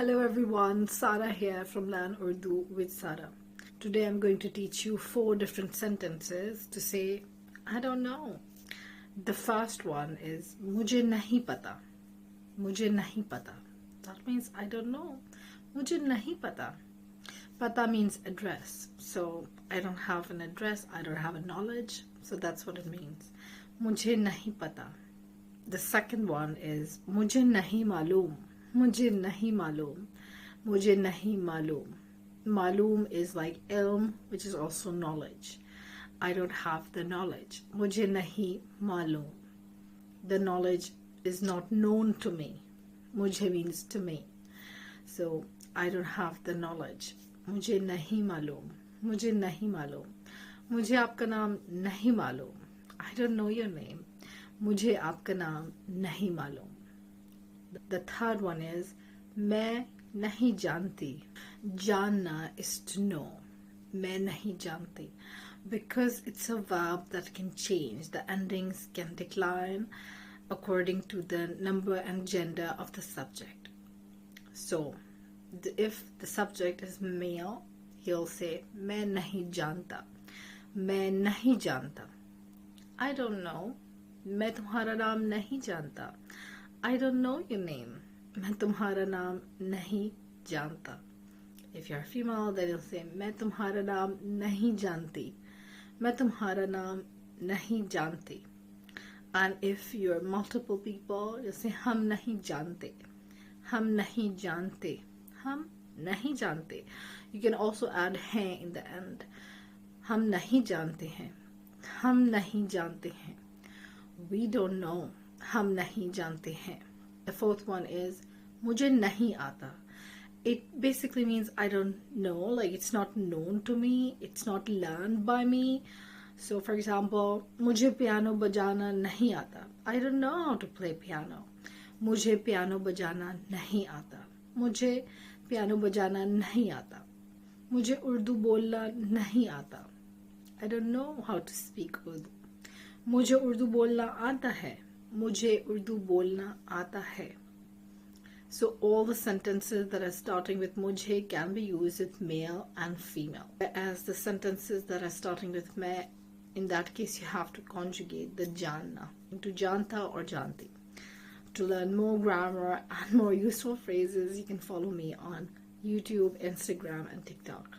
Hello everyone, Sara here from Learn Urdu with Sara. Today I'm going to teach you 4 different sentences to say I don't know. The first one is मुझे नहीं पता. मुझे नहीं पता. That means I don't know. मुझे नहीं पता. Pata means address. So I don't have an address, I don't have a knowledge. So that's what it means. मुझे नहीं पता. The second one is मुझे नहीं मालूम. मुझे नहीं मालूम. मुझे नहीं मालूम. Malum is like ilm, which is also knowledge. I don't have the knowledge. मुझे नहीं मालूम. The knowledge is not known to me. मुझे means to me. So I don't have the knowledge. मुझे नहीं मालूम. मुझे नहीं मालूम. मुझे आपका नाम नहीं मालूम. I don't know your name. मुझे आपका नाम नहीं मालूम. The third one is मैं नहीं जानती. जानना is to know. मैं नहीं जानती. Because it's a verb that can change. The endings can decline according to the number and gender of the subject. So, if the subject is male, he'll say मैं नहीं जानता. मैं नहीं जानता. I don't know. मैं तुम्हारा नाम नहीं जानता. I don't know your name. मैं तुम्हारा नाम नहीं जानता. If you're a female, then you'll say मैं तुम्हारा नाम नहीं जानती. मैं तुम्हारा नाम नहीं जानती. And if you're multiple people, you'll say हम नहीं जानते. हम नहीं जानते. हम नहीं जानते. You can also add हैं in the end. हम नहीं जानते हैं. हम नहीं जानते हैं. We don't know. हम नहीं जानते हैं. The fourth one is मुझे नहीं आता. It basically means I don't know, like it's not known to me, it's not learned by me. So for example, मुझे पियानो बजाना नहीं आता. I don't know how to play piano. मुझे piano बजाना नहीं आता. मुझे पियानो बजाना नहीं आता. मुझे उर्दू बोलना नहीं आता. I don't know how to speak Urdu. मुझे उर्दू बोलना आता है. मुझे उर्दू बोलना आता है. So all the sentences that are starting with मुझे can be used with male and female. Whereas the sentences that are starting with मैं, in that case you have to conjugate the जानना into जानता or जानती. To learn more grammar and more useful phrases, you can follow me on YouTube, Instagram and TikTok.